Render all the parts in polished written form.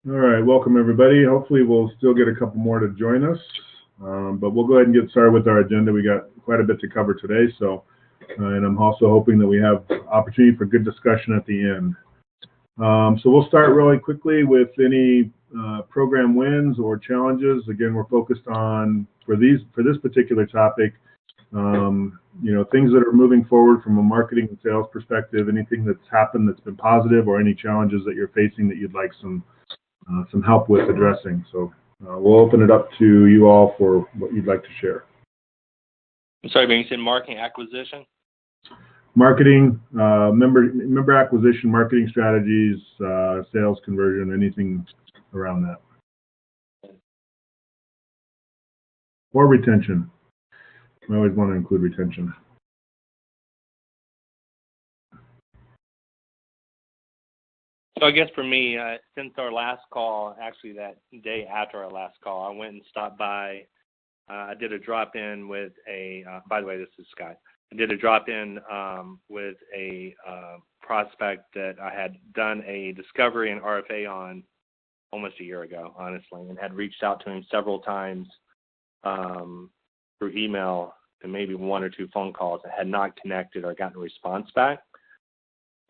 All right, welcome everybody. Hopefully we'll still get a couple more to join us, but we'll go ahead and get started with our agenda. We got quite a bit to cover today, and I'm also hoping that we have opportunity for good discussion at the end. So we'll start really quickly with any program wins or challenges. Again, we're focused on for this particular topic, things that are moving forward from a marketing and sales perspective. Anything that's happened that's been positive, or any challenges that you're facing that you'd like some help with addressing. So we'll open it up to you all for what you'd like to share. I'm sorry, but you said marketing acquisition? Marketing, member acquisition, marketing strategies, sales conversion, anything around that. Or retention. I always want to include retention. So I guess for me, since our last call, actually that day after our last call, I went and stopped by. I did a drop-in with by the way, this is Scott. I did a drop-in with a prospect that I had done a discovery and RFA on almost a year ago, honestly, and had reached out to him several times through email and maybe one or two phone calls. I had not connected or gotten a response back.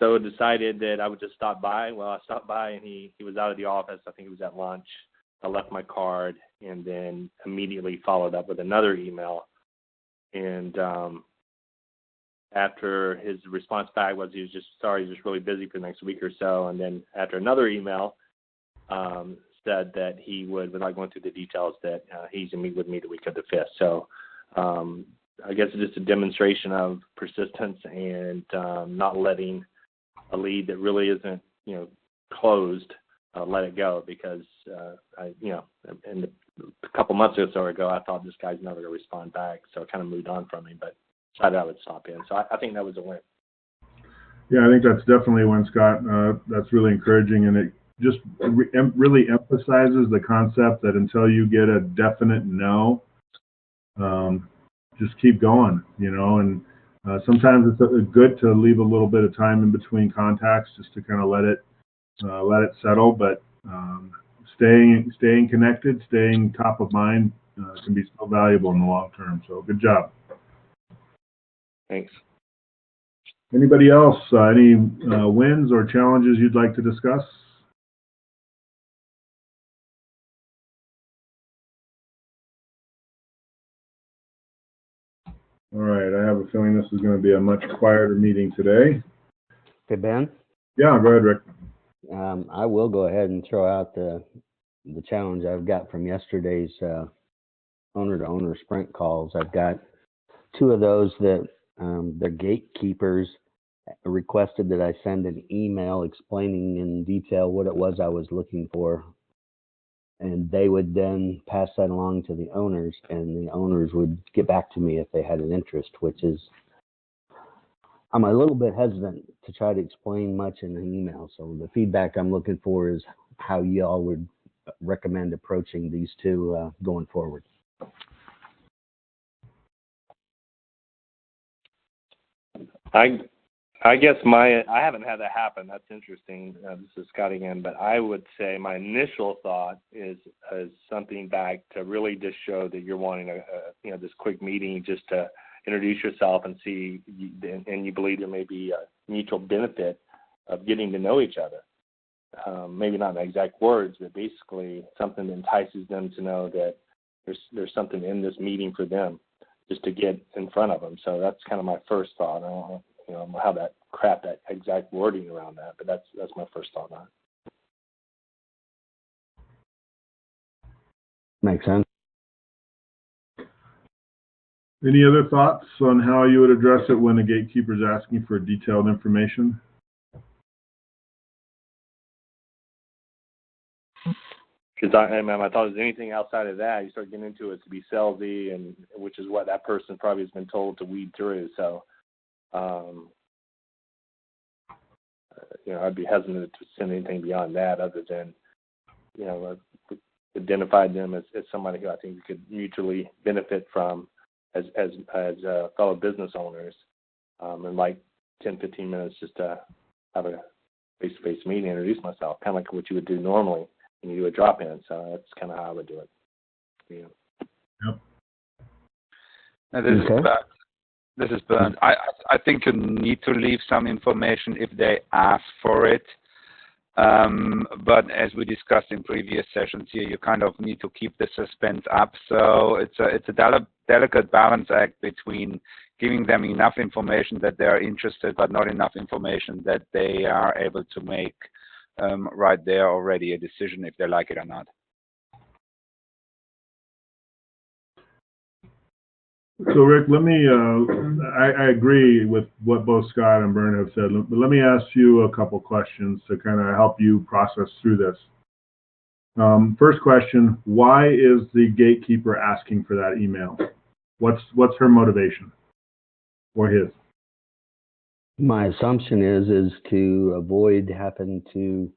So I decided that I would just stop by. Well, I stopped by, and he was out of the office. I think he was at lunch. I left my card and then immediately followed up with another email. And after his response back was he was just sorry, he's just really busy for the next week or so. And then after another email said that he would, without going through the details, that he's going to meet with me the week of the 5th. So I guess it's just a demonstration of persistence and not letting a lead that really isn't, closed, let it go, because in a couple months or so ago, I thought this guy's never going to respond back, so I kind of moved on from him, but decided I would stop in. So I think that was a win. Yeah, I think that's definitely a win, Scott. That's really encouraging, and it just really emphasizes the concept that until you get a definite no, just keep going, and sometimes it's good to leave a little bit of time in between contacts just to kind of let it settle. But staying connected, staying top of mind can be so valuable in the long term. So good job. Thanks. Anybody else? Any wins or challenges you'd like to discuss? All right, I have a feeling this is going to be a much quieter meeting today. Hey, Ben? Yeah, go ahead, Rick. I will go ahead and throw out the challenge I've got from yesterday's owner-to-owner sprint calls. I've got two of those that the gatekeepers requested that I send an email explaining in detail what it was I was looking for. And they would then pass that along to the owners, and the owners would get back to me if they had an interest, which is, I'm a little bit hesitant to try to explain much in an email. So the feedback I'm looking for is how y'all would recommend approaching these two going forward. I guess I haven't had that happen. That's interesting. This is Scott again, but I would say my initial thought is something back to really just show that you're wanting this quick meeting just to introduce yourself and see, and you believe there may be a mutual benefit of getting to know each other. Maybe not in exact words, but basically something that entices them to know that there's something in this meeting for them, just to get in front of them. So that's kind of my first thought. I don't know, how that exact wording around that, but that's my first thought on it. Makes sense. Any other thoughts on how you would address it when the gatekeeper is asking for detailed information? Because I thought if there's anything outside of that, you start getting into it to be salesy, and which is what that person probably has been told to weed through. So, I'd be hesitant to send anything beyond that, other than, identify them as somebody who I think we could mutually benefit from as fellow business owners, and like 10, 15 minutes just to have a face-to-face meeting, introduce myself, kind of like what you would do normally. and you do a drop-in. So that's kind of how I would do it. Yeah. Yep. Now, this is Bernd. I think you need to leave some information if they ask for it. But as we discussed in previous sessions here, you kind of need to keep the suspense up. So it's a delicate balance act between giving them enough information that they are interested, but not enough information that they are able to make right there already a decision if they like it or not. So Rick, let me, I agree with what both Scott and Bernd have said, but let me ask you a couple questions to kind of help you process through this. First question, why is the gatekeeper asking for that email? What's her motivation or his? My assumption is to avoid having to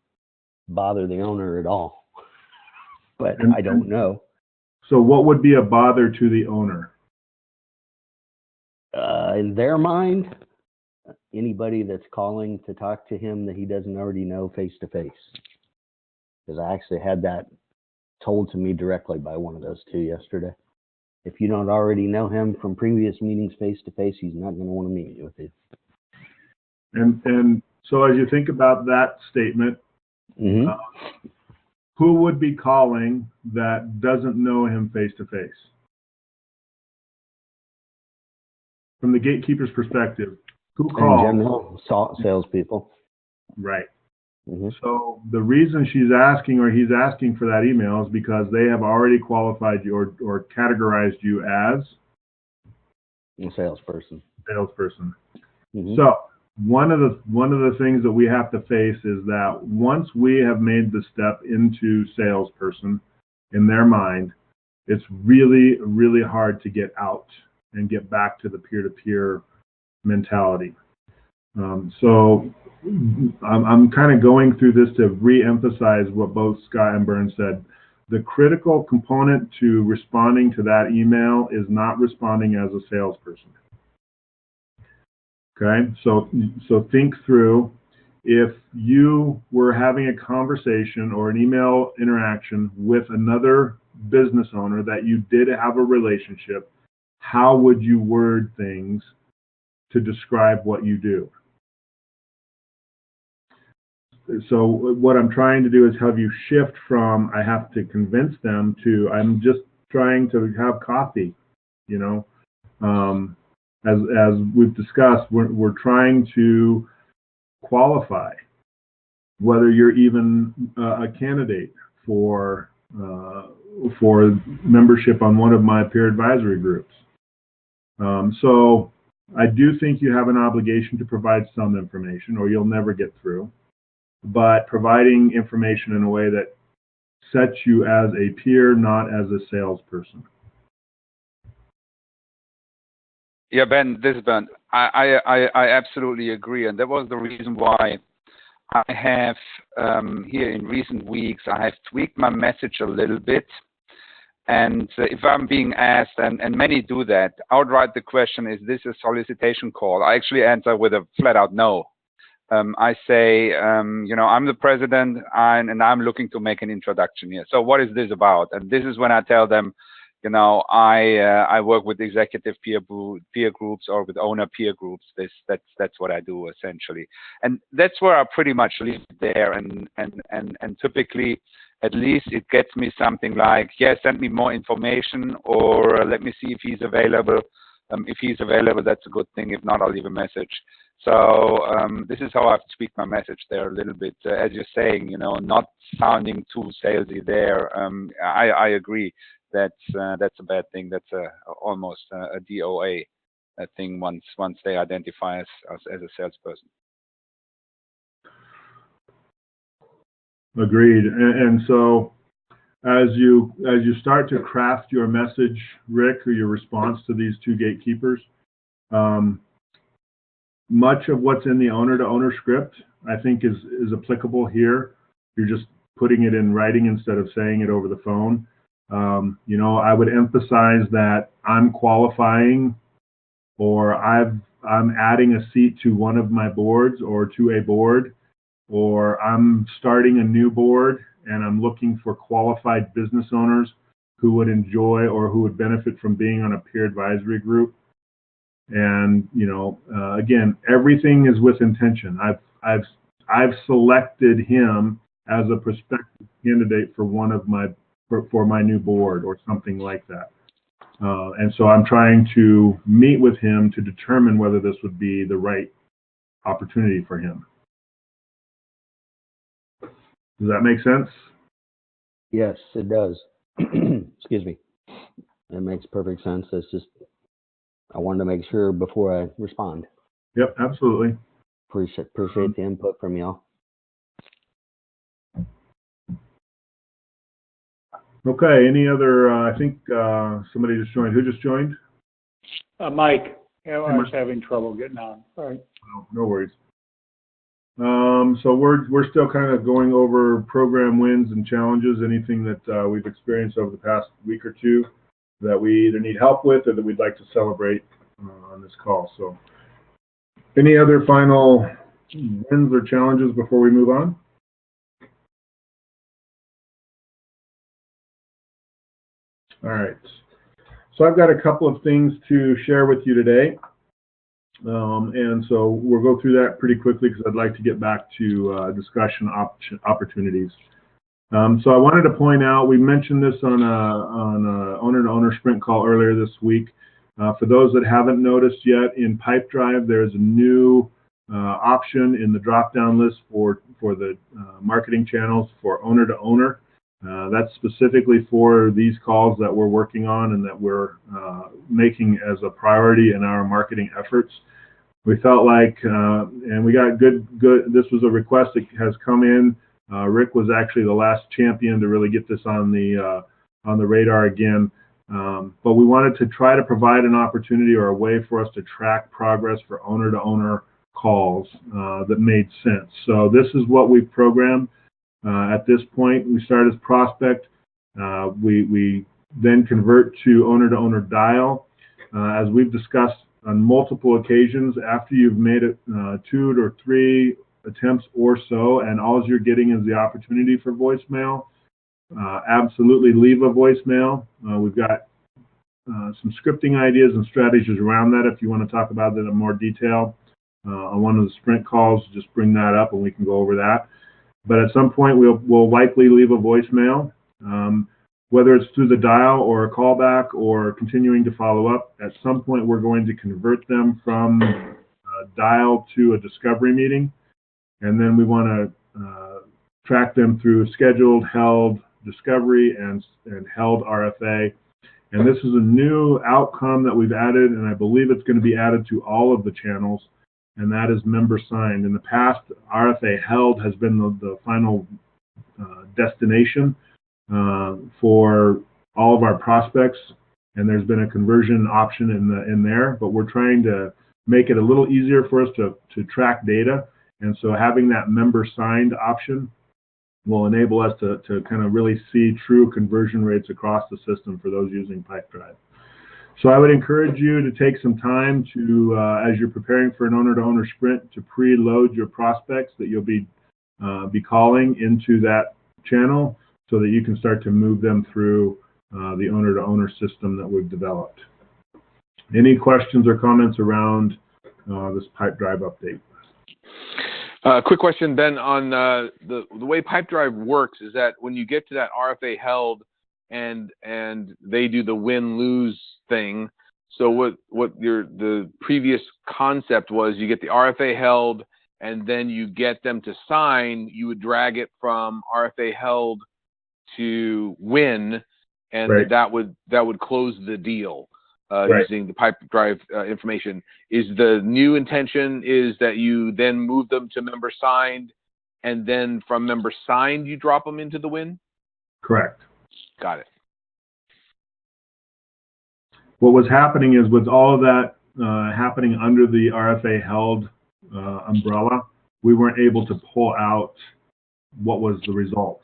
bother the owner at all, but I don't know. So what would be a bother to the owner? In their mind, anybody that's calling to talk to him that he doesn't already know face to face. Because I actually had that told to me directly by one of those two yesterday. If you don't already know him from previous meetings face to face, he's not going to want to meet with you. And so as you think about that statement, who would be calling that doesn't know him face to face? From the gatekeeper's perspective, who calls? In general, salespeople. Right. So the reason she's asking or he's asking for that email is because they have already qualified you or categorized you as a salesperson. So one of the things that we have to face is that once we have made the step into salesperson in their mind, it's really, really hard to get out and get back to the peer-to-peer mentality. So I'm kind of going through this to re-emphasize what both Scott and Bernd said. The critical component to responding to that email is not responding as a salesperson. Okay, so think through, if you were having a conversation or an email interaction with another business owner that you did have a relationship, how would you word things to describe what you do? So what I'm trying to do is have you shift from I have to convince them to I'm just trying to have coffee, you know. As we've discussed, we're trying to qualify whether you're even a candidate for membership on one of my peer advisory groups. So I do think you have an obligation to provide some information or you'll never get through, but providing information in a way that sets you as a peer, not as a salesperson. Yeah, Ben, this is Ben. I absolutely agree, and that was the reason why I have here in recent weeks I have tweaked my message a little bit. And if I'm being asked, and many do that, outright the question, is this a solicitation call? I actually answer with a flat-out no. I say, you know, I'm the president, and I'm looking to make an introduction here. So what is this about? And this is when I tell them, you know, I work with executive peer groups or with owner peer groups. That's what I do essentially, and that's where I pretty much leave it there. And typically, at least it gets me something like, yeah, send me more information, or let me see if he's available. If he's available, that's a good thing. If not, I'll leave a message. So this is how I've tweaked my message there a little bit. As you're saying, you know, not sounding too salesy there. I agree. That's a bad thing. That's almost a DOA thing once they identify us as a salesperson. Agreed. And so as you start to craft your message, Rick, or your response to these two gatekeepers, much of what's in the owner-to-owner script, I think, is applicable here. You're just putting it in writing instead of saying it over the phone. You know, I would emphasize that I'm qualifying, or I'm adding a seat to one of my boards or to a board, or I'm starting a new board and I'm looking for qualified business owners who would enjoy or who would benefit from being on a peer advisory group. And again, everything is with intention. I've selected him as a prospective candidate for one of my for my new board or something like that. And so I'm trying to meet with him to determine whether this would be the right opportunity for him. Does that make sense? Yes, it does. Excuse me. It makes perfect sense. It's just, I wanted to make sure before I respond. Yep, absolutely. Appreciate the input from y'all. Okay, any other, I think somebody just joined. Who just joined? Mike. Yeah, I was having trouble getting on. All right. Oh, no worries. So we're still kind of going over program wins and challenges, anything that we've experienced over the past week or two that we either need help with or that we'd like to celebrate on this call. So any other final wins or challenges before we move on? All right. So I've got a couple of things to share with you today. And so we'll go through that pretty quickly because I'd like to get back to discussion opportunities. So I wanted to point out, we mentioned this on a owner-to-owner sprint call earlier this week. For those that haven't noticed yet, in Pipedrive, there's a new option in the drop-down list for the marketing channels for owner-to-owner. That's specifically for these calls that we're working on and that we're making as a priority in our marketing efforts. We felt like, and we got good, this was a request that has come in. Rick was actually the last champion to really get this on the radar again. But we wanted to try to provide an opportunity or a way for us to track progress for owner-to-owner calls that made sense. So this is what we've programmed. At this point, we start as prospect. We then convert to owner-to-owner dial. As we've discussed on multiple occasions, after you've made it 2 or 3 attempts or so, and all you're getting is the opportunity for voicemail, absolutely leave a voicemail. We've got some scripting ideas and strategies around that if you want to talk about that in more detail. On one of the sprint calls, just bring that up and we can go over that. But at some point, we'll likely leave a voicemail, whether it's through the dial or a callback or continuing to follow up. At some point, we're going to convert them from dial to a discovery meeting. And then we want to track them through scheduled, held, discovery, and held RFA. And this is a new outcome that we've added, and I believe it's going to be added to all of the channels, and that is member signed. In the past, RFA held has been the final destination for all of our prospects, and there's been a conversion option in there, but we're trying to make it a little easier for us to track data. And so having that member signed option will enable us to kind of really see true conversion rates across the system for those using Pipedrive. So I would encourage you to take some time to, as you're preparing for an owner-to-owner sprint, to preload your prospects that you'll be calling into that channel so that you can start to move them through the owner-to-owner system that we've developed. Any questions or comments around this Pipedrive update? Quick question, Ben, on the way Pipedrive works is that when you get to that RFA held and they do the win-lose thing, so what the previous concept was, you get the RFA held and then you get them to sign, you would drag it from RFA held to win, and right. that would close the deal. Right. Using the Pipedrive information. Is the new intention is that you then move them to member signed, and then from member signed you drop them into the win? Correct. Got it. What was happening is with all of that happening under the RFA held umbrella, we weren't able to pull out what was the result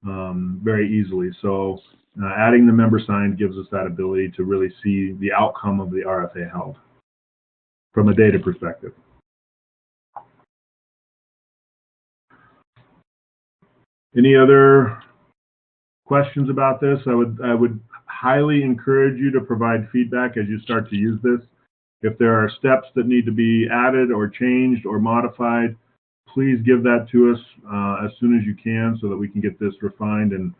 very easily. So adding the member signed gives us that ability to really see the outcome of the RFA held from a data perspective. Any other questions about this? I would highly encourage you to provide feedback as you start to use this. If there are steps that need to be added or changed or modified, please give that to us as soon as you can so that we can get this refined and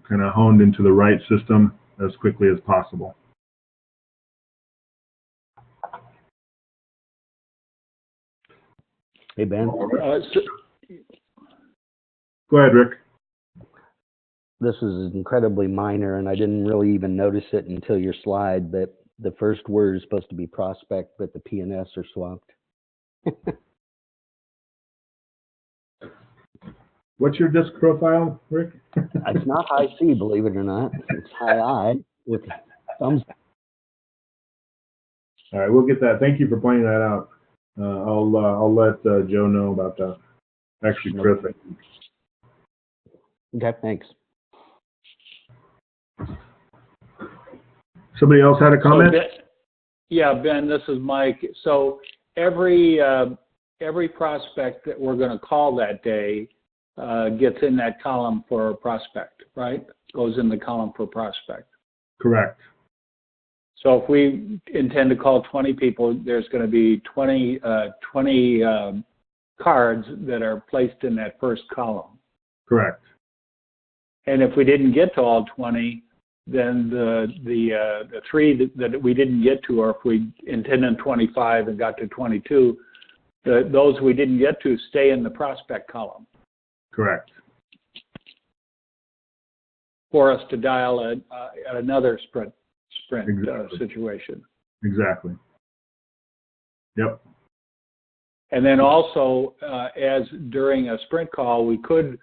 kind of honed into the right system as quickly as possible. Hey, Ben. Go ahead, Rick. This is incredibly minor, and I didn't really even notice it until your slide, but the first word is supposed to be prospect, but the P and S are swapped. What's your disc profile, Rick? It's not high C, believe it or not. It's high I with thumbs. All right, we'll get that. Thank you for pointing that out. I'll let Joe know about that. Actually, Chris. Okay, thanks. Somebody else had a comment? So Ben, this is Mike. So every prospect that we're going to call that day gets in that column for prospect, right? Goes in the column for prospect. Correct. So if we intend to call 20 people, there's going to be 20 cards that are placed in that first column. Correct. And if we didn't get to all 20, then the three that we didn't get to, or if we intended on 25 and got to 22, those we didn't get to stay in the prospect column. Correct. For us to dial at another sprint Exactly. situation. Exactly. Yep. And then also, as during a sprint call, we could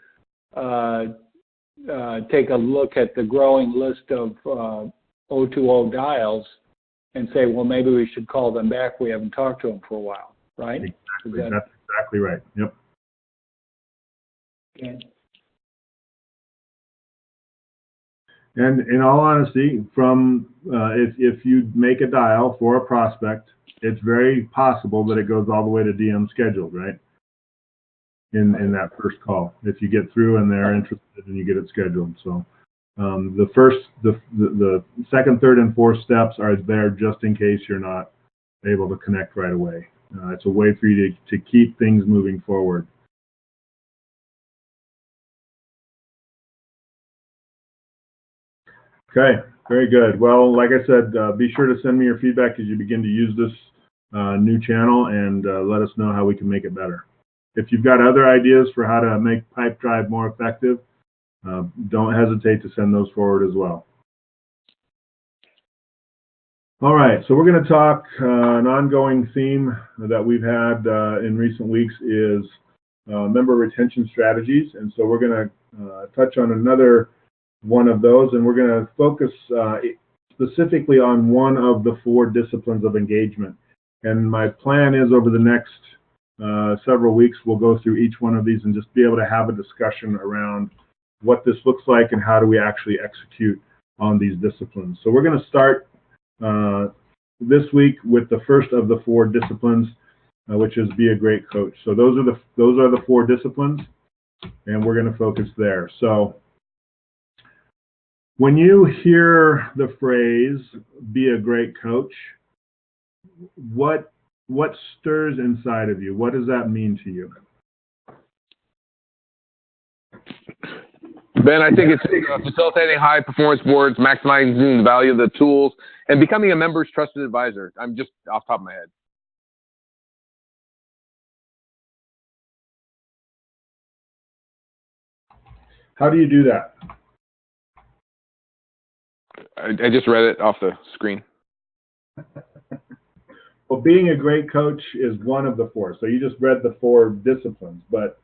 take a look at the growing list of O2O dials and say, well, maybe we should call them back. We haven't talked to them for a while, right? Exactly. That's exactly right. Yep. Okay. And in all honesty, from if you make a dial for a prospect, it's very possible that it goes all the way to DM scheduled, right? In that first call, if you get through and they're interested and you get it scheduled. So the second, third, and fourth steps are there just in case you're not able to connect right away. It's a way for you to keep things moving forward. Okay, very good. Well, like I said, be sure to send me your feedback as you begin to use this new channel, and let us know how we can make it better. If you've got other ideas for how to make Pipedrive more effective, don't hesitate to send those forward as well. All right, so we're going to talk an ongoing theme that we've had in recent weeks is member retention strategies, and so we're going to touch on another one of those, and we're going to focus specifically on one of the 4 disciplines of engagement. And my plan is over the next several weeks, we'll go through each one of these and just be able to have a discussion around what this looks like and how do we actually execute on these disciplines. So we're going to start this week with the first of the 4 disciplines, which is be a great coach. So those are the 4 disciplines, and we're going to focus there. So when you hear the phrase "be a great coach," what stirs inside of you? What does that mean to you? Ben, I think it's facilitating high performance boards, maximizing the value of the tools, and becoming a member's trusted advisor. I'm just off the top of my head. How do you do that? I just read it off the screen. Well, being a great coach is one of the 4. So you just read the 4 disciplines, but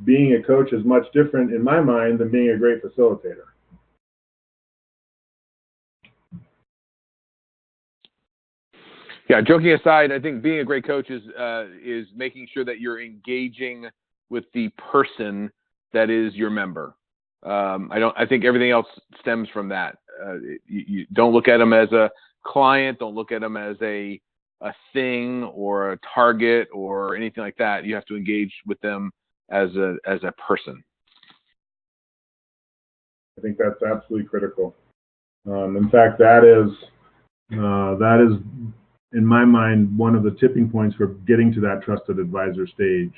being a coach is much different in my mind than being a great facilitator. Yeah, joking aside, I think being a great coach is making sure that you're engaging with the person that is your member. I think everything else stems from that. You don't look at them as a client, don't look at them as a thing or a target or anything like that. You have to engage with them as a person. I think that's absolutely critical. In fact, that is, in my mind, one of the tipping points for getting to that trusted advisor stage.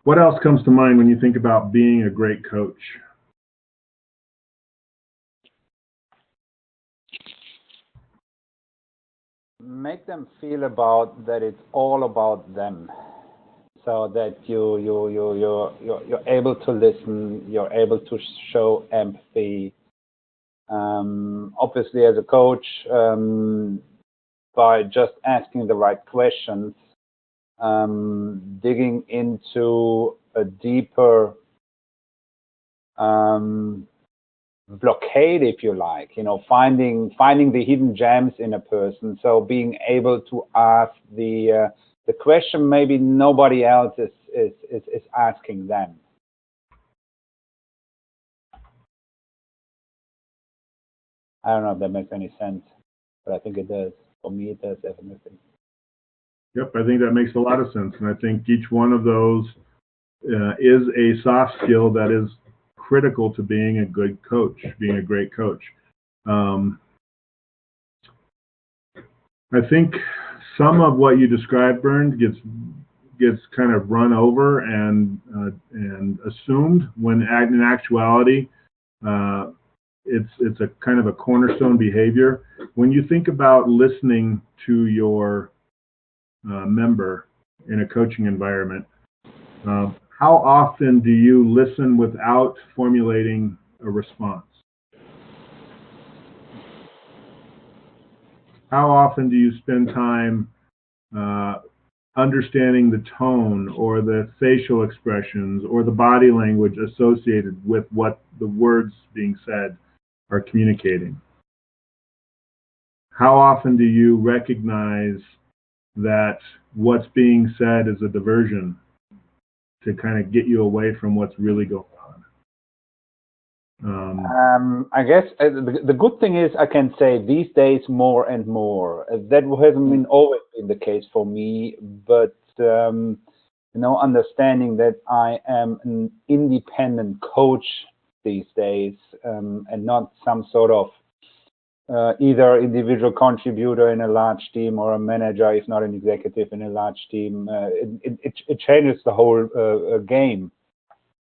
What else comes to mind when you think about being a great coach? Make them feel about that it's all about them, so that you're able to listen, you're able to show empathy. Obviously, as a coach, by just asking the right questions, digging into a deeper blockade, if you like, finding the hidden gems in a person. So being able to ask the question maybe nobody else is asking them. I don't know if that makes any sense, but I think it does. For me, it does definitely. Yep, I think that makes a lot of sense, and I think each one of those is a soft skill that is critical to being a good coach, being a great coach. I think some of what you described, Bernd, gets kind of run over and assumed when in actuality it's a kind of a cornerstone behavior. When you think about listening to your member in a coaching environment, how often do you listen without formulating a response? How often do you spend time understanding the tone or the facial expressions or the body language associated with what the words being said are communicating? How often do you recognize that what's being said is a diversion to kind of get you away from what's really going on? I guess the good thing is I can say these days more and more. That hasn't always been the case for me, but understanding that I am an independent coach these days, and not some sort of either individual contributor in a large team or a manager, if not an executive in a large team. It changes the whole game.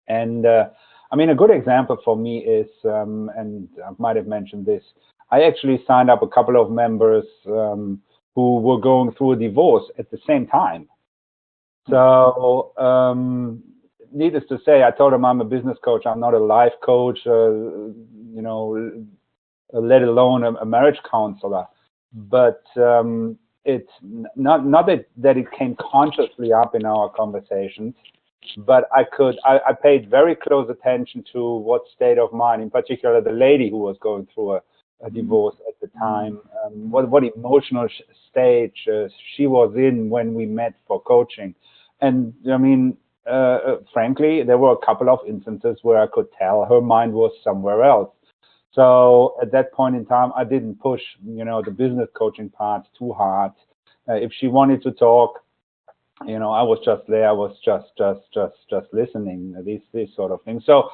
And I mean, a good example for me is, and I might have mentioned this, I actually signed up a couple of members who were going through a divorce at the same time. So needless to say, I told them I'm a business coach. I'm not a life coach, let alone a marriage counselor. But it's not that it came consciously up in our conversations, but I paid very close attention to what state of mind, in particular the lady who was going through a divorce at the time, what emotional stage she was in when we met for coaching. And I mean, frankly, there were a couple of instances where I could tell her mind was somewhere else. So at that point in time, I didn't push, the business coaching part too hard. If she wanted to talk, I was just there. I was just listening. These sort of things. So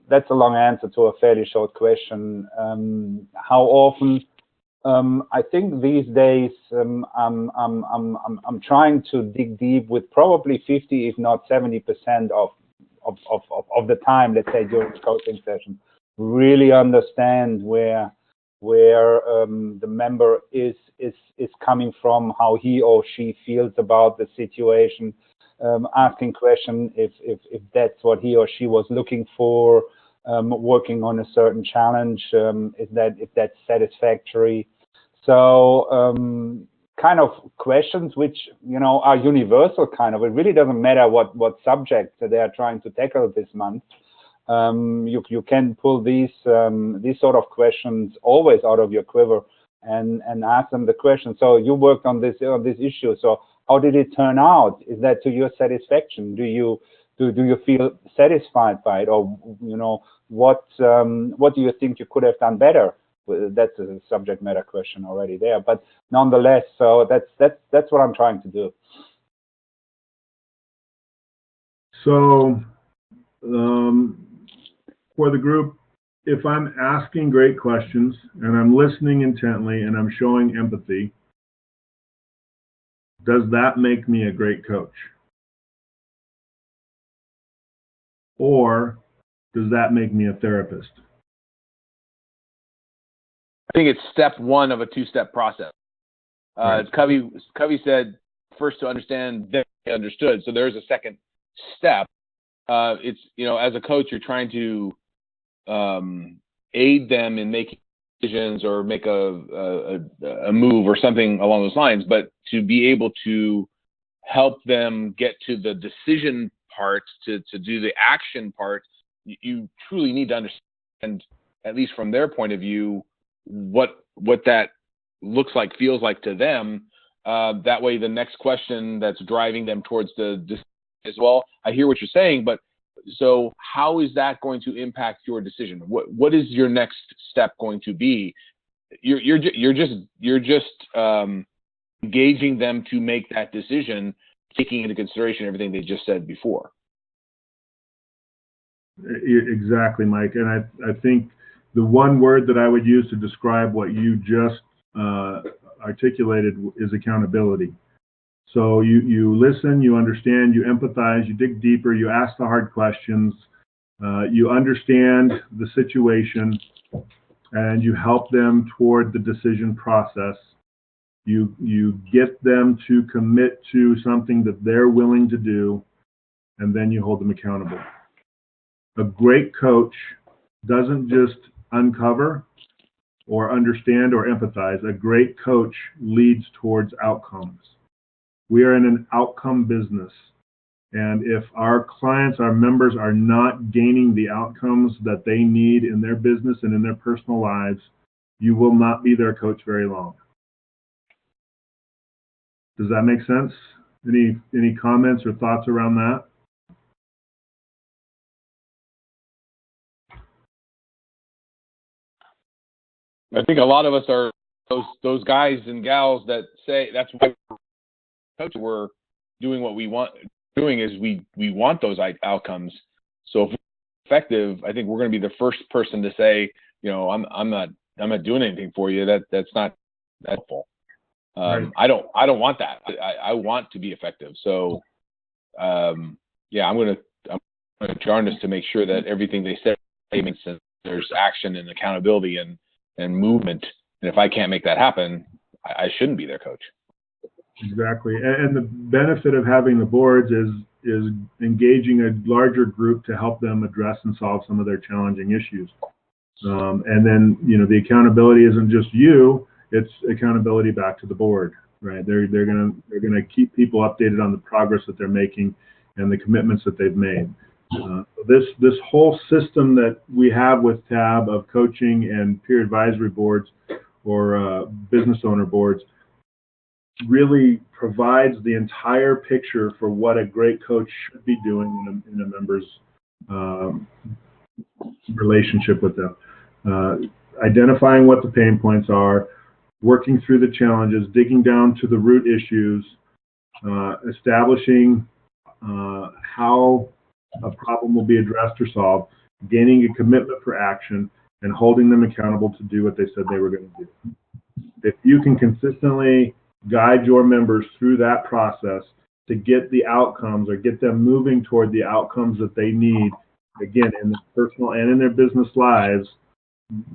that's a long answer to a fairly short question. How often? I think these days I'm trying to dig deep with probably 50, if not 70% of the time. Let's say during the coaching session. Really understand where the member is coming from, how he or she feels about the situation, asking questions if that's what he or she was looking for, working on a certain challenge, if that's satisfactory. So kind of questions which are universal. Kind of, it really doesn't matter what subject they are trying to tackle this month. You can pull these sort of questions always out of your quiver and ask them the question. So you worked on this issue. So how did it turn out? Is that to your satisfaction? Do you feel satisfied by it, or what do you think you could have done better? That's a subject matter question already there, but nonetheless, so that's what I'm trying to do. So for the group, if I'm asking great questions and I'm listening intently and I'm showing empathy, does that make me a great coach? Or does that make me a therapist? I think it's step one of a two-step process. Right. Covey said first to understand, then understood. So there's a second step. It's, as a coach, you're trying to aid them in making decisions or make a move or something along those lines, but to be able to help them get to the decision part, to do the action part, you truly need to understand, at least from their point of view, what that looks like, feels like to them. That way, the next question that's driving them towards the as well. I hear what you're saying, but so how is that going to impact your decision? What is your next step going to be? You're just engaging them to make that decision, taking into consideration everything they just said before. Exactly, Mike. And I think the one word that I would use to describe what you just articulated is accountability. So you listen, you understand, you empathize, you dig deeper, you ask the hard questions, you understand the situation, and you help them toward the decision process. You get them to commit to something that they're willing to do, and then you hold them accountable. A great coach doesn't just uncover or understand or empathize. A great coach leads towards outcomes. We are in an outcome business. And if our clients, our members are not gaining the outcomes that they need in their business and in their personal lives, you will not be their coach very long. Does that make sense? Any comments or thoughts around that? I think a lot of us are those guys and gals that say that's why we're doing what we want. Doing is we want those outcomes. So if we're effective, I think we're going to be the first person to say, I'm not doing anything for you. That's not helpful. Right. I don't want that. I want to be effective. So I'm going to charge us to make sure that everything they say makes sense. There's action and accountability and movement. And if I can't make that happen, I shouldn't be their coach. Exactly. And the benefit of having the boards is engaging a larger group to help them address and solve some of their challenging issues. And then, the accountability isn't just you, it's accountability back to the board, right? They're gonna keep people updated on the progress that they're making and the commitments that they've made. This whole system that we have with TAB of coaching and peer advisory boards or business owner boards really provides the entire picture for what a great coach should be doing in a member's relationship with them. Identifying what the pain points are, working through the challenges, digging down to the root issues, establishing how a problem will be addressed or solved, gaining a commitment for action, and holding them accountable to do what they said they were going to do. If you can consistently guide your members through that process to get the outcomes or get them moving toward the outcomes that they need, again, in their personal and in their business lives,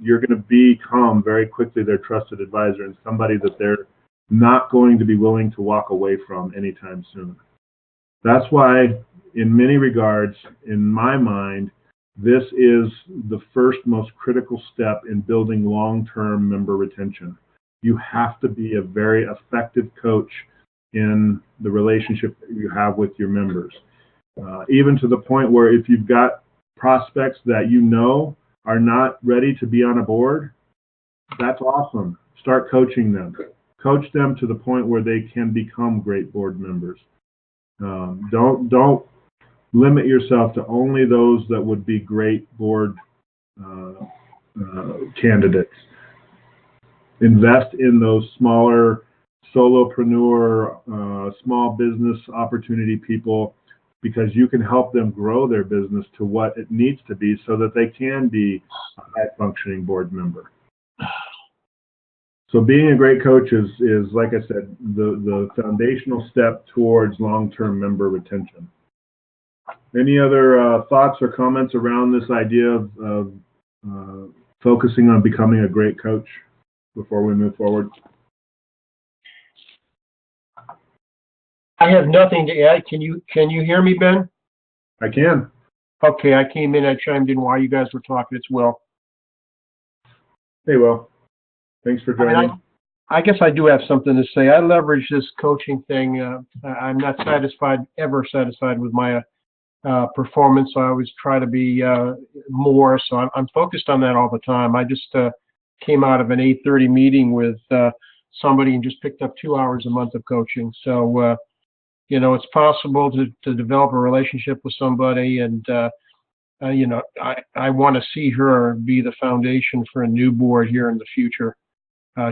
you're going to become very quickly their trusted advisor and somebody that they're not going to be willing to walk away from anytime soon. That's why, in many regards, in my mind, this is the first most critical step in building long-term member retention. You have to be a very effective coach in the relationship that you have with your members. Even to the point where if you've got prospects that are not ready to be on a board, that's awesome. Start coaching them. Coach them to the point where they can become great board members. Don't limit yourself to only those that would be great board candidates. Invest in those smaller solopreneur, small business opportunity people, because you can help them grow their business to what it needs to be so that they can be a high-functioning board member. So being a great coach is like I said, the foundational step towards long-term member retention. Any other thoughts or comments around this idea of focusing on becoming a great coach before we move forward? I have nothing to add. Can you hear me, Ben? I can. Okay, I came in, I chimed in while you guys were talking. It's Will. Hey, Will. Thanks for joining. I guess I do have something to say. I leverage this coaching thing. I'm not ever satisfied with my performance. So I always try to be more. So I'm focused on that all the time. I just came out of an 8:30 meeting with somebody and just picked up 2 hours a month of coaching. So, you know, it's possible to develop a relationship with somebody, and you know, I want to see her be the foundation for a new board here in the future.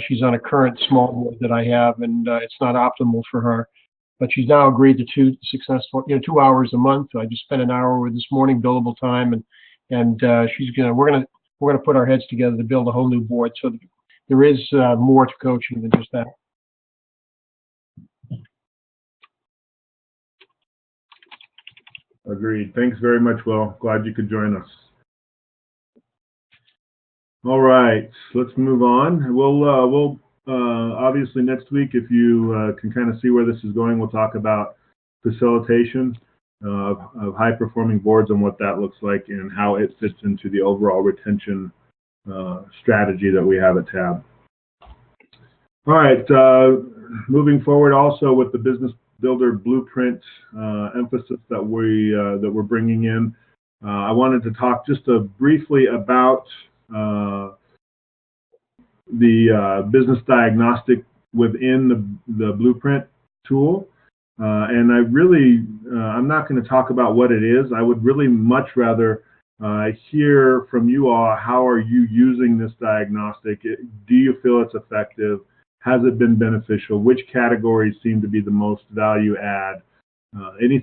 She's on a current small board that I have, and it's not optimal for her. But she's now agreed to 2 hours a month. I just spent an hour with this morning, billable time, and we're gonna put our heads together to build a whole new board. So there is more to coaching than just that. Agreed. Thanks very much, Will. Glad you could join us. All right, let's move on. We'll obviously next week, if you can kind of see where this is going, we'll talk about facilitation of high-performing boards and what that looks like and how it fits into the overall retention strategy that we have at TAB. All right, moving forward also with the Business Builder Blueprint emphasis that we're bringing in, I wanted to talk just briefly about the business diagnostic within the Blueprint tool. And I'm not going to talk about what it is. I would really much rather hear from you all. How are you using this diagnostic? Do you feel it's effective? Has it been beneficial? Which categories seem to be the most value add? Any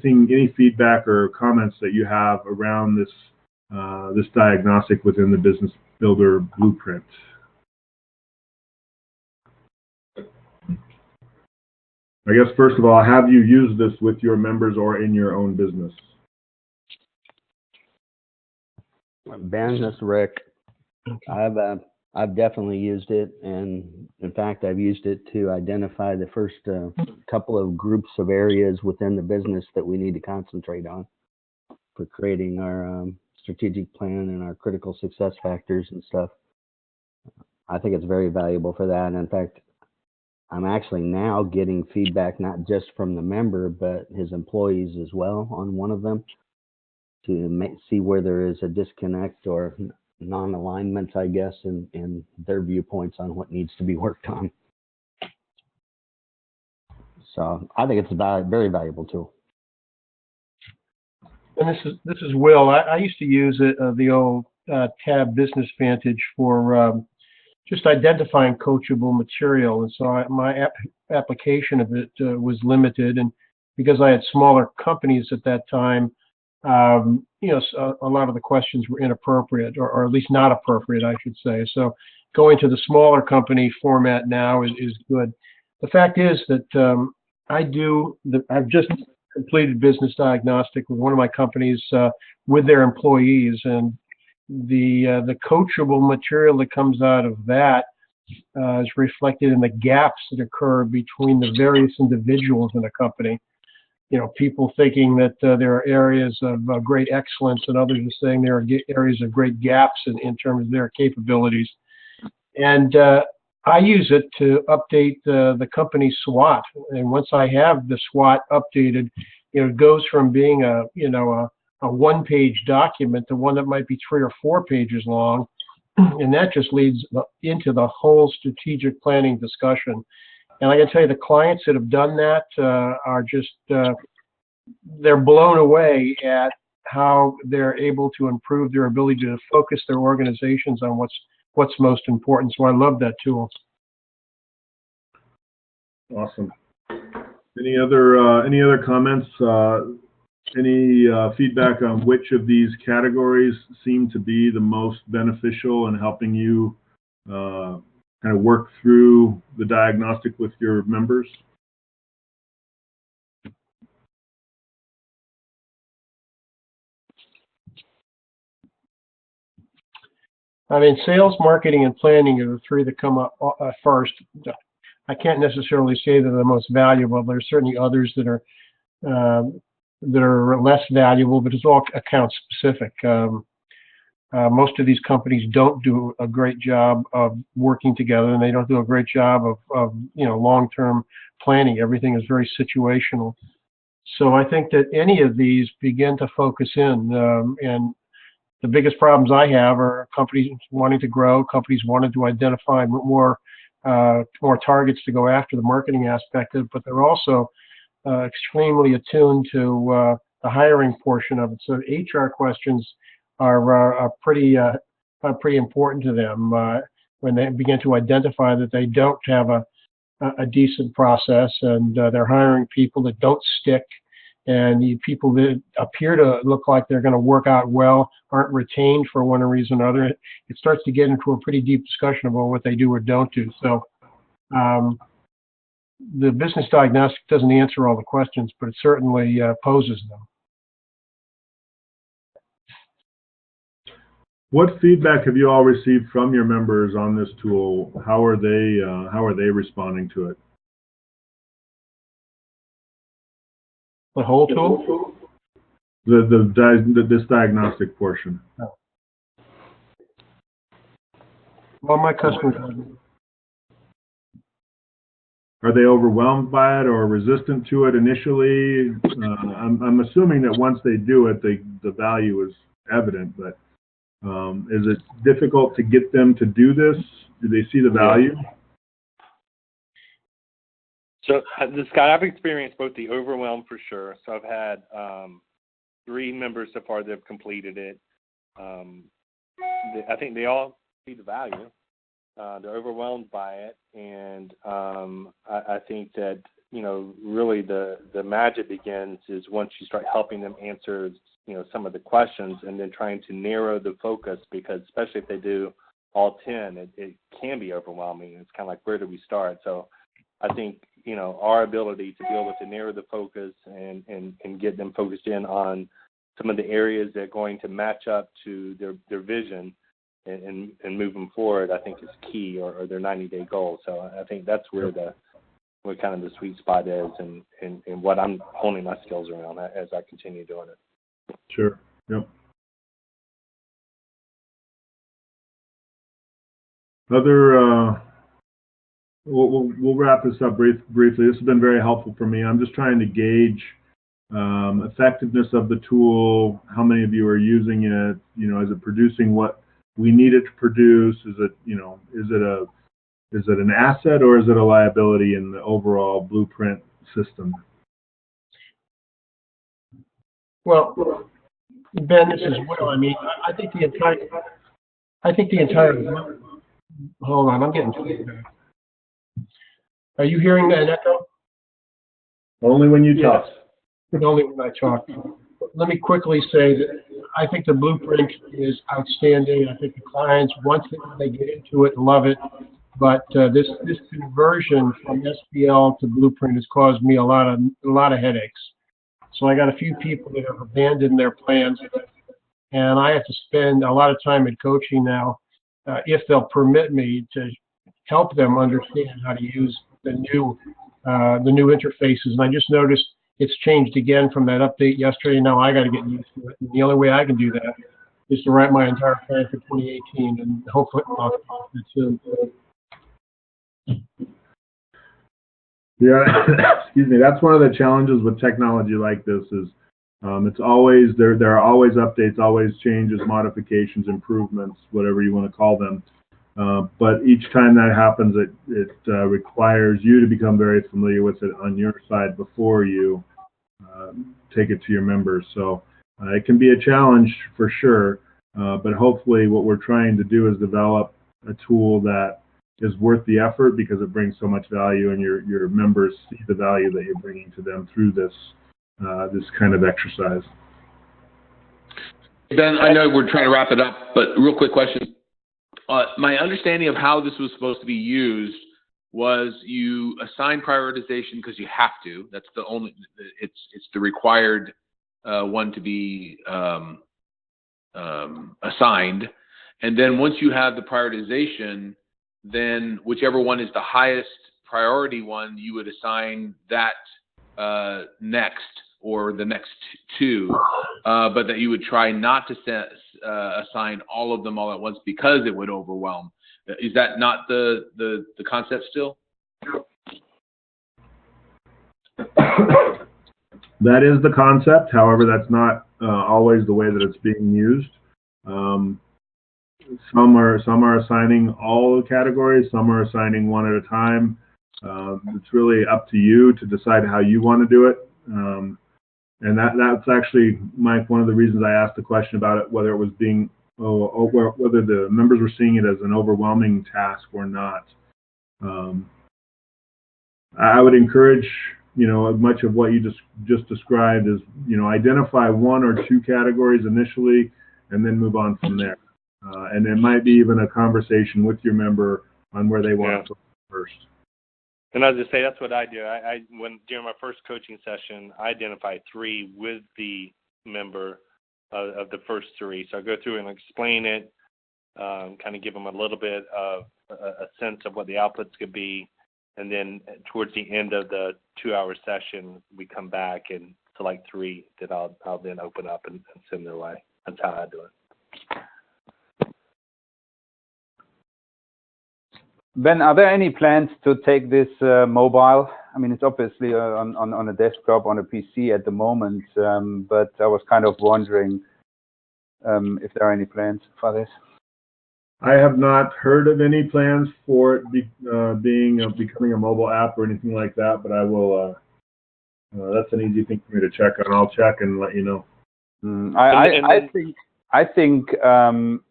feedback or comments that you have around this diagnostic within the Business Builder Blueprint? I guess first of all, have you used this with your members or in your own business? Ben, this is Rick. I've definitely used it, and in fact, I've used it to identify the first couple of groups of areas within the business that we need to concentrate on for creating our strategic plan and our critical success factors and stuff. I think it's very valuable for that. And in fact, I'm actually now getting feedback not just from the member, but his employees as well on one of them to see where there is a disconnect or non-alignment, I guess, in their viewpoints on what needs to be worked on. So I think it's a very valuable tool. And this is Will. I used to use it, the old TAB Business Vantage for just identifying coachable material. And so my application of it was limited. And because I had smaller companies at that time, you know, so a lot of the questions were inappropriate, or at least not appropriate, I should say. So going to the smaller company format now is good. The fact is that I've just completed business diagnostic with one of my companies with their employees, and the coachable material that comes out of that is reflected in the gaps that occur between the various individuals in a company. You know, people thinking that there are areas of great excellence, and others are saying there are areas of great gaps in terms of their capabilities. And I use it to update the company SWOT. And once I have the SWOT updated, you know, it goes from being a one-page document to one that might be 3 or 4 pages long, and that just leads into the whole strategic planning discussion. And I can tell you, the clients that have done that are just, they're blown away at how they're able to improve their ability to focus their organizations on what's most important. So I love that tool. Awesome. Any other comments Any feedback on which of these categories seem to be the most beneficial in helping you kind of work through the diagnostic with your members? I mean, sales, marketing, and planning are the three that come up first. I can't necessarily say they're the most valuable. There's certainly others that are less valuable, but it's all account specific. Most of these companies don't do a great job of working together, and they don't do a great job of long-term planning. Everything is very situational. So I think that any of these begin to focus in, and the biggest problems I have are companies wanting to grow, companies wanting to identify more targets to go after the marketing aspect of it, but they're also extremely attuned to the hiring portion of it. So HR questions are pretty important to them when they begin to identify that they don't have a decent process, and they're hiring people that don't stick, and the people that appear to look like they're going to work out well aren't retained for one reason or another. It starts to get into a pretty deep discussion about what they do or don't do. So the business diagnostic doesn't answer all the questions, but it certainly poses them. What feedback have you all received from your members on this tool? How are they responding to it? The whole tool? This diagnostic portion. Oh. Well, my customers are they overwhelmed by it or resistant to it initially? I'm assuming that once they do it, the value is evident, but is it difficult to get them to do this? Do they see the value? So, Scott, I've experienced both the overwhelm for sure. So I've had 3 members so far that have completed it. I think they all see the value. They're overwhelmed by it, and I think that really the magic begins is once you start helping them answer some of the questions, and then trying to narrow the focus, because especially if they do all 10, it can be overwhelming. It's kind of like, where do we start? So I think our ability to be able to narrow the focus and get them focused in on some of the areas that are going to match up to their vision and move them forward, I think is key, or their 90-day goal. So I think that's where kind of the sweet spot is, and what I'm honing my skills around as I continue doing it. Sure. Yep. We'll wrap this up briefly. This has been very helpful for me. I'm just trying to gauge effectiveness of the tool. How many of you are using it? Is it producing what we need it to produce? Is it an asset, or is it a liability in the overall Blueprint system? Well, Ben, this is Will. I mean, I think the entire. Hold on, I'm getting feedback. Are you hearing an echo? Only when you talk. Yes, only when I talk. Let me quickly say that I think the Blueprint is outstanding. I think the clients, once they get into it, love it. But this conversion from SPL to Blueprint has caused me a lot of headaches. So I got a few people that have abandoned their plans, and I have to spend a lot of time in coaching now, if they'll permit me to help them understand how to use the new interfaces. And I just noticed it's changed again from that update yesterday. Now I got to get used to it. And the only way I can do that is to write my entire plan for 2018, and hopefully I'll do it soon. Yeah, excuse me. That's one of the challenges with technology like this is it's always there are always updates, always changes, modifications, improvements, whatever you want to call them. But each time that happens, it requires you to become very familiar with it on your side before you take it to your members. So it can be a challenge for sure, but hopefully what we're trying to do is develop a tool that is worth the effort because it brings so much value, and your members see the value that you're bringing to them through this this kind of exercise. Ben, I know we're trying to wrap it up, but real quick question. My understanding of how this was supposed to be used was you assign prioritization because you have to. That's the only. It's the required one to be assigned, and then once you have the prioritization, then whichever one is the highest priority one, you would assign that next or the next two, but that you would try not to assign all of them all at once because it would overwhelm. Is that not the concept still? That is the concept. However, that's not always the way that it's being used. Some are assigning all the categories. Some are assigning one at a time. It's really up to you to decide how you want to do it. And that's actually, Mike, one of the reasons I asked the question about it, whether it was being, whether the members were seeing it as an overwhelming task or not. I would encourage, much of what you just described is, identify one or two categories initially and then move on from there. And it might be even a conversation with your member on where they want to go first. And as I say, that's what I do. When during my first coaching session, I identify 3 with the member of the first 3. So I go through and explain it, kind of give them a little bit of a sense of what the outputs could be, and then towards the end of the 2-hour session, we come back and select 3 that I'll then open up and send their way. That's how I do it. Ben, are there any plans to take this mobile? I mean, it's obviously on a desktop, on a PC at the moment, but I was kind of wondering if there are any plans for this. I have not heard of any plans for it becoming a mobile app or anything like that, but I will. That's an easy thing for me to check on. I'll check and let you know. I think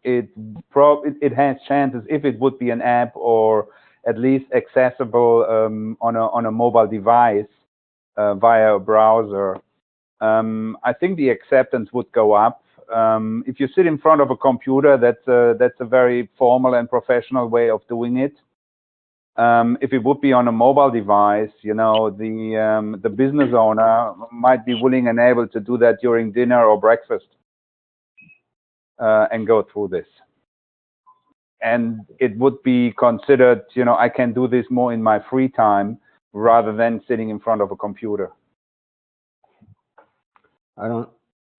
it has chances if it would be an app or at least accessible on a mobile device via a browser. I think the acceptance would go up. If you sit in front of a computer, that's a very formal and professional way of doing it. If it would be on a mobile device, the business owner might be willing and able to do that during dinner or breakfast. And go through this. And it would be considered, I can do this more in my free time rather than sitting in front of a computer.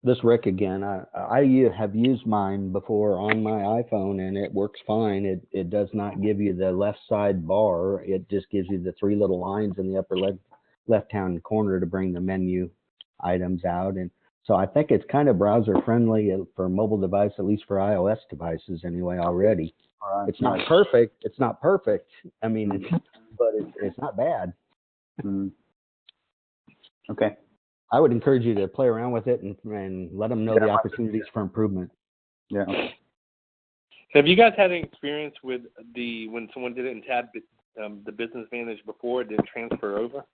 This Rick again, I have used mine before on my iPhone and it works fine. It does not give you the left side bar. It just gives you the 3 little lines in the upper left-hand corner to bring the menu items out. And so I think it's kind of browser friendly for mobile device, at least for iOS devices anyway already. It's not perfect. It's not perfect. I mean, but it's not bad. Okay. I would encourage you to play around with it and let them know the opportunities for improvement. Yeah. Have you guys had any experience with when someone did it in Tab, the Business Advantage before, it didn't transfer over?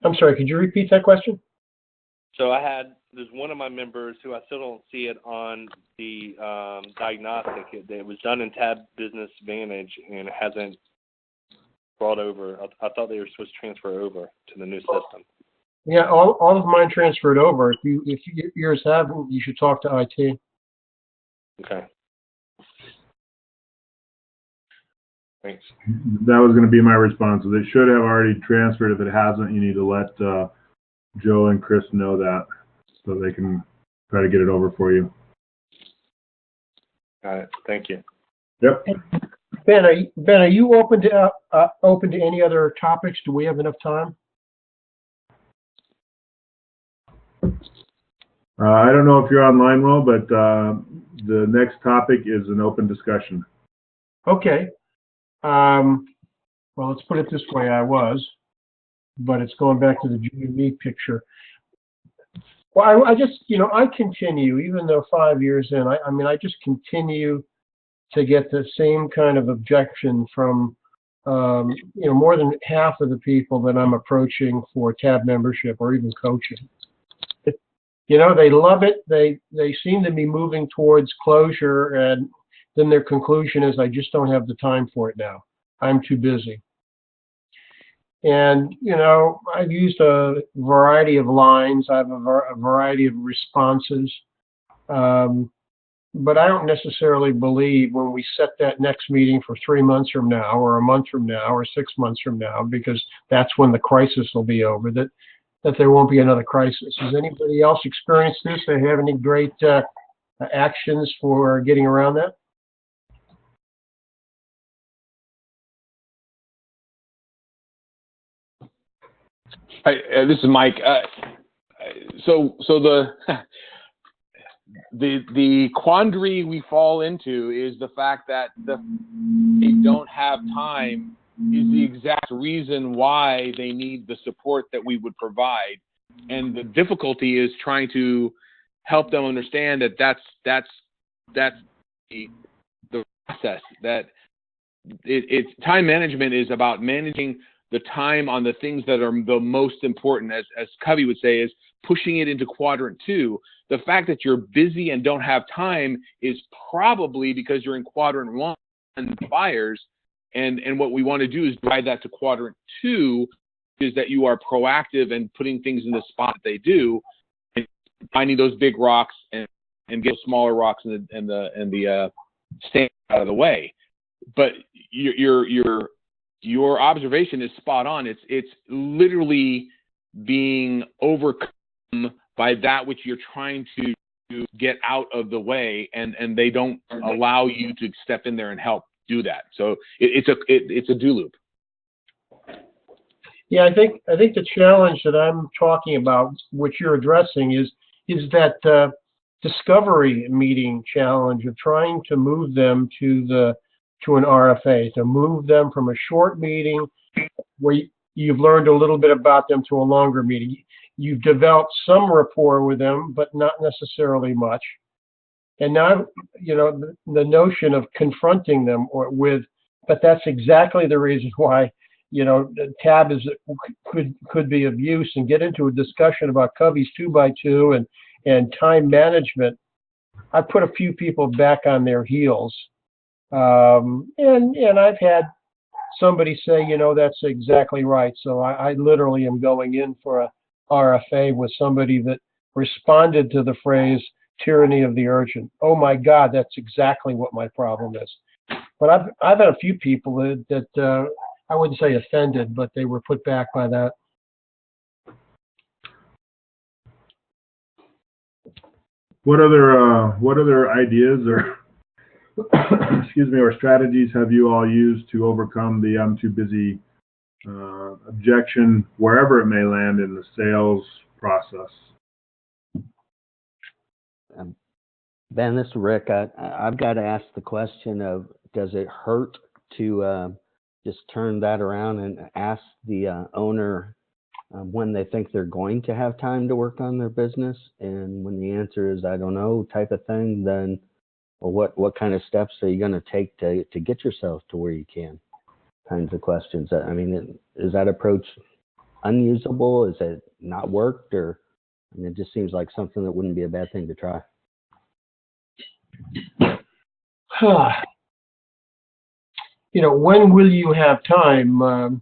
I'm sorry, could you repeat that question? So there's one of my members who I still don't see it on the diagnostic. It was done in Tab Business Advantage and it hasn't brought over. I thought they were supposed to transfer over to the new system. Yeah, all of mine transferred over. If yours haven't, you should talk to IT. Okay. Thanks. That was going to be my response. They should have already transferred. If it hasn't, you need to let Joe and Chris know that so they can try to get it over for you. Got it. Thank you. Yep. Ben, are you open to any other topics? Do we have enough time? I don't know if you're online, Will, but the next topic is an open discussion. Okay. Well, let's put it this way. I was, but it's going back to the GME picture. Well, I just, I continue, even though 5 years in, I just continue to get the same kind of objection from more than half of the people that I'm approaching for tab membership or even coaching. They love it. They seem to be moving towards closure, and then their conclusion is, I just don't have the time for it now. I'm too busy. And, I've used a variety of lines. I have a variety of responses. But I don't necessarily believe when we set that next meeting for 3 months from now or a month from now or 6 months from now, because that's when the crisis will be over, that there won't be another crisis. Has anybody else experienced this? Do they have any great actions for getting around that? This is Mike. So the quandary we fall into is the fact that they don't have time is the exact reason why they need the support that we would provide. And the difficulty is trying to help them understand that that's the process. That it's time management is about managing the time on the things that are the most important, as Covey would say, is pushing it into quadrant 2. The fact that you're busy and don't have time is probably because you're in quadrant 1 buyers, and what we want to do is drive that to quadrant 2, is that you are proactive and putting things in the spot that they do, and finding those big rocks and get smaller rocks and the stand out of the way. But your observation is spot on. It's literally being overcome by that which you're trying to get out of the way, and they don't allow you to step in there and help do that. So it's a do loop. Yeah, I think the challenge that I'm talking about, which you're addressing, is that discovery meeting challenge of trying to move them to an RFA, to move them from a short meeting where you've learned a little bit about them to a longer meeting. You've developed some rapport with them, but not necessarily much. And now, the notion of confronting them but that's exactly the reason why, tab could be of use, and get into a discussion about Covey's 2x2 and time management. I put a few people back on their heels. And I've had somebody say, that's exactly right. So I literally am going in for a RFA with somebody that responded to the phrase tyranny of the urgent. Oh my God, that's exactly what my problem is. But I've had a few people that I wouldn't say offended, but they were put back by that. What other ideas or or strategies have you all used to overcome the I'm too busy objection, wherever it may land in the sales process? Ben, this is Rick. I've got to ask the question of, does it hurt to just turn that around and ask the owner when they think they're going to have time to work on their business? And when the answer is, I don't know, type of thing, then well, what kind of steps are you going to take to get yourself to where you can? Kinds of questions. I mean, is that approach unusable? Is it not worked? Or, it just seems like something that wouldn't be a bad thing to try. When will you have time?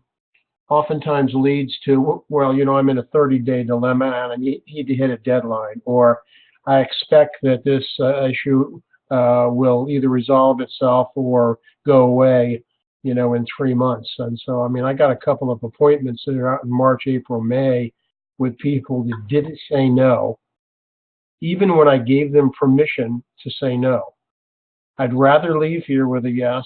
Oftentimes leads to, well, I'm in a 30-day dilemma and I need to hit a deadline, or I expect that this issue will either resolve itself or go away, in 3 months. And so, I got a couple of appointments that are out in March, April, May with people that didn't say no, even when I gave them permission to say no. I'd rather leave here with a yes.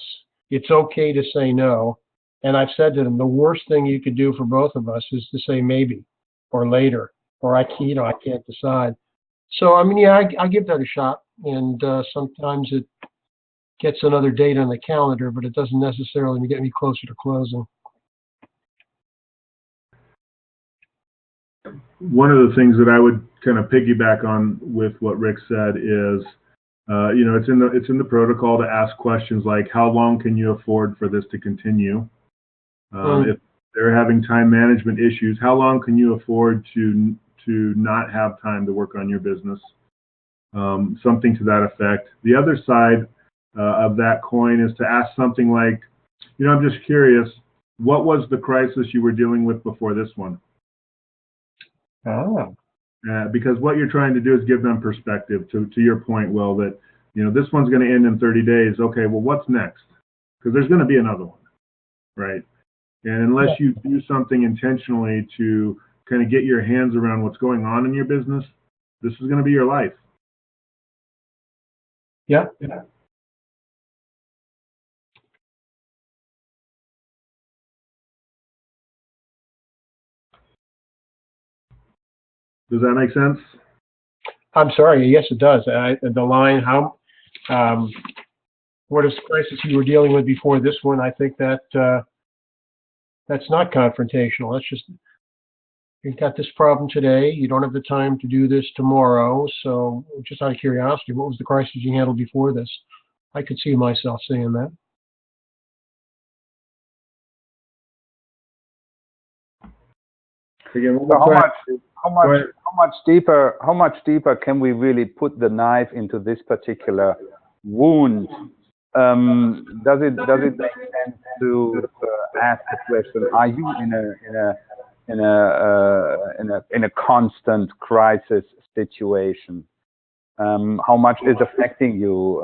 It's okay to say no. And I've said to them, the worst thing you could do for both of us is to say maybe or later, or I can't decide. So, I give that a shot. And sometimes it gets another date on the calendar, but it doesn't necessarily get me closer to closing. One of the things that I would kind of piggyback on with what Rick said is, it's in the protocol to ask questions like, how long can you afford for this to continue? If they're having time management issues, how long can you afford to not have time to work on your business? Something to that effect. The other side of that coin is to ask something like, I'm just curious, what was the crisis you were dealing with before this one? Because what you're trying to do is give them perspective to your point, Will, that, this one's going to end in 30 days. Okay, well, what's next? Because there's going to be another one, right? And unless you do something intentionally to kind of get your hands around what's going on in your business, this is going to be your life. Yeah. Does that make sense? I'm sorry. Yes, it does. The line, what is the crisis you were dealing with before this one? I think that that's not confrontational. That's just, you've got this problem today. You don't have the time to do this tomorrow. So just out of curiosity, what was the crisis you handled before this? I could see myself saying that. Again, So how much deeper can we really put the knife into this particular wound? Does it make sense to ask the question: are you in a constant crisis situation? How much is affecting you?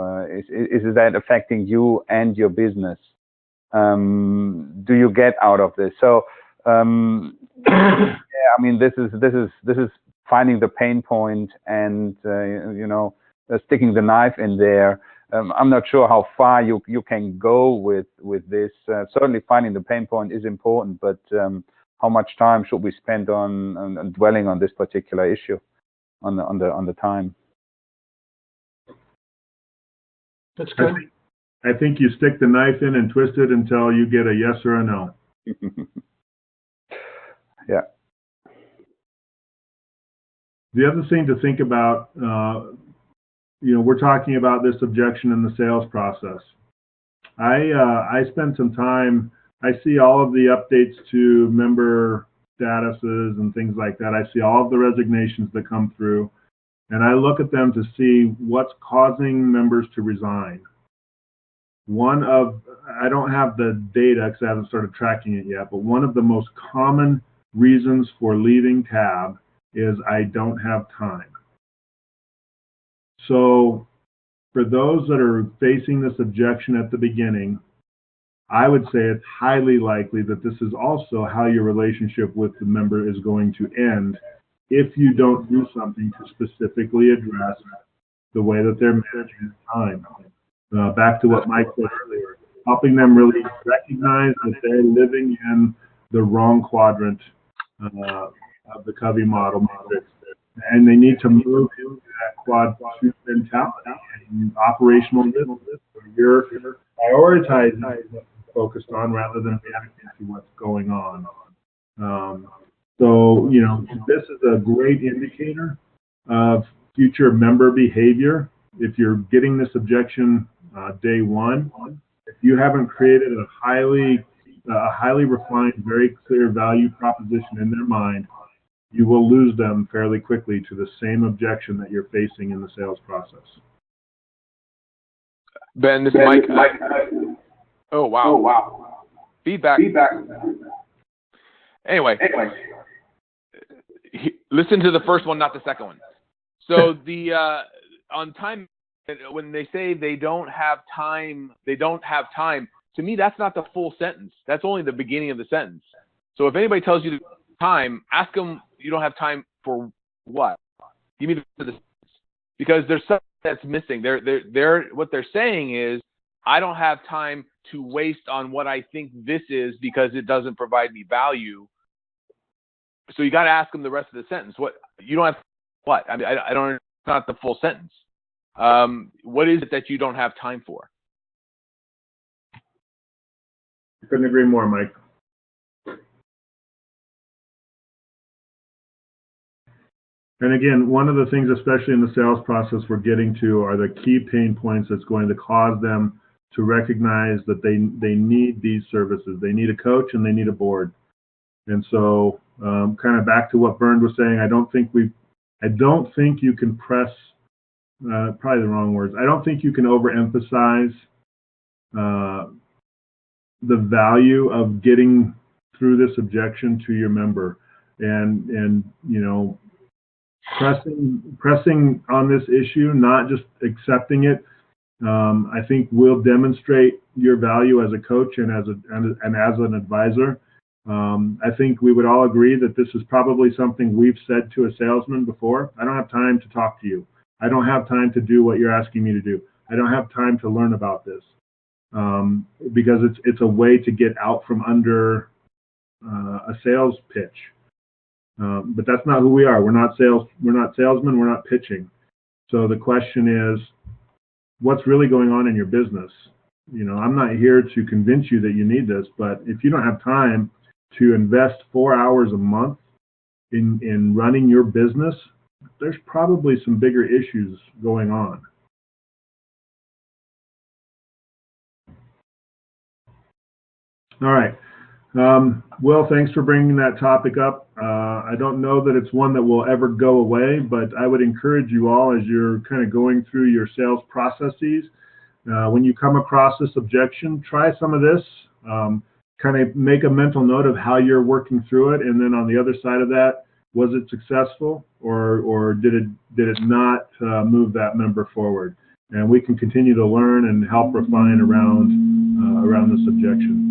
Is that affecting you and your business? Do you get out of this? So. Yeah, I mean, this is finding the pain point and sticking the knife in there. I'm not sure how far you can go with this. Certainly, finding the pain point is important, but how much time should we spend on dwelling on this particular issue, on the time? That's good. I think you stick the knife in and twist it until you get a yes or a no. Yeah. The other thing to think about, we're talking about this objection in the sales process. I spent some time, I see all of the updates to member statuses and things like that. I see all of the resignations that come through, and I look at them to see what's causing members to resign. I don't have the data because I haven't started tracking it yet, but one of the most common reasons for leaving Tab is I don't have time. So for those that are facing this objection at the beginning, I would say it's highly likely that this is also how your relationship with the member is going to end if you don't do something to specifically address the way that they're managing time. Back to what Mike said earlier, helping them really recognize that they're living in the wrong quadrant of the Covey model matrix, and they need to move into that quad two mentality and operational rhythm where you're prioritizing what you're focused on rather than reacting to what's going on. So this is a great indicator of future member behavior. If you're getting this objection day one, if you haven't created a highly refined, very clear value proposition in their mind, you will lose them fairly quickly to the same objection that you're facing in the sales process. Ben, this is Mike. Oh, wow. Feedback. Anyway, listen to the first one, not the second one. So on time, when they say they don't have time, to me, that's not the full sentence. That's only the beginning of the sentence. So if anybody tells you time, ask them, you don't have time for what? Give me the sentence. Because there's something that's missing. What they're saying is, I don't have time to waste on what I think this is because it doesn't provide me value. So you got to ask them the rest of the sentence. What you don't have what? I mean, I don't. It's not the full sentence. What is it that you don't have time for? I couldn't agree more, Mike. And again, one of the things, especially in the sales process, we're getting to are the key pain points that's going to cause them to recognize that they need these services. They need a coach and they need a board. And so, kind of back to what Bernd was saying, I don't think you can press, probably the wrong words. I don't think you can overemphasize the value of getting through this objection to your member, and pressing on this issue, not just accepting it. I think will demonstrate your value as a coach and as an advisor. I think we would all agree that this is probably something we've said to a salesman before. I don't have time to talk to you. I don't have time to do what you're asking me to do. I don't have time to learn about this, because it's a way to get out from under a sales pitch. But that's not who we are. We're not salesmen. We're not pitching. So the question is, what's really going on in your business? I'm not here to convince you that you need this, but if you don't have time to invest 4 hours a month in running your business, there's probably some bigger issues going on. All right. Will, thanks for bringing that topic up. I don't know that it's one that will ever go away, but I would encourage you all, as you're kind of going through your sales processes, when you come across this objection, try some of this. Kind of make a mental note of how you're working through it, and then on the other side of that, was it successful, or did it not move that member forward? And we can continue to learn and help refine around this objection.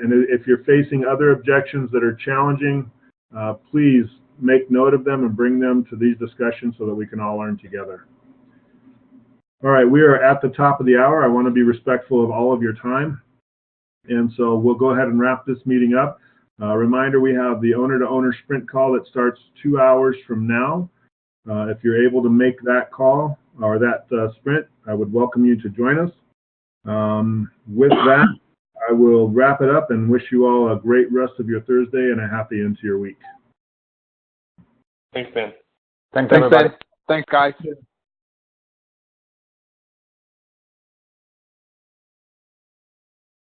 And if you're facing other objections that are challenging, please make note of them and bring them to these discussions so that we can all learn together. All right, we are at the top of the hour. I want to be respectful of all of your time. And so we'll go ahead and wrap this meeting up. Reminder, we have the owner-to-owner sprint call that starts 2 hours from now. If you're able to make that call or that sprint, I would welcome you to join us. With that, I will wrap it up and wish you all a great rest of your Thursday and a happy end to your week. Thanks, Ben. Thanks everybody. Ben. Thanks, guys.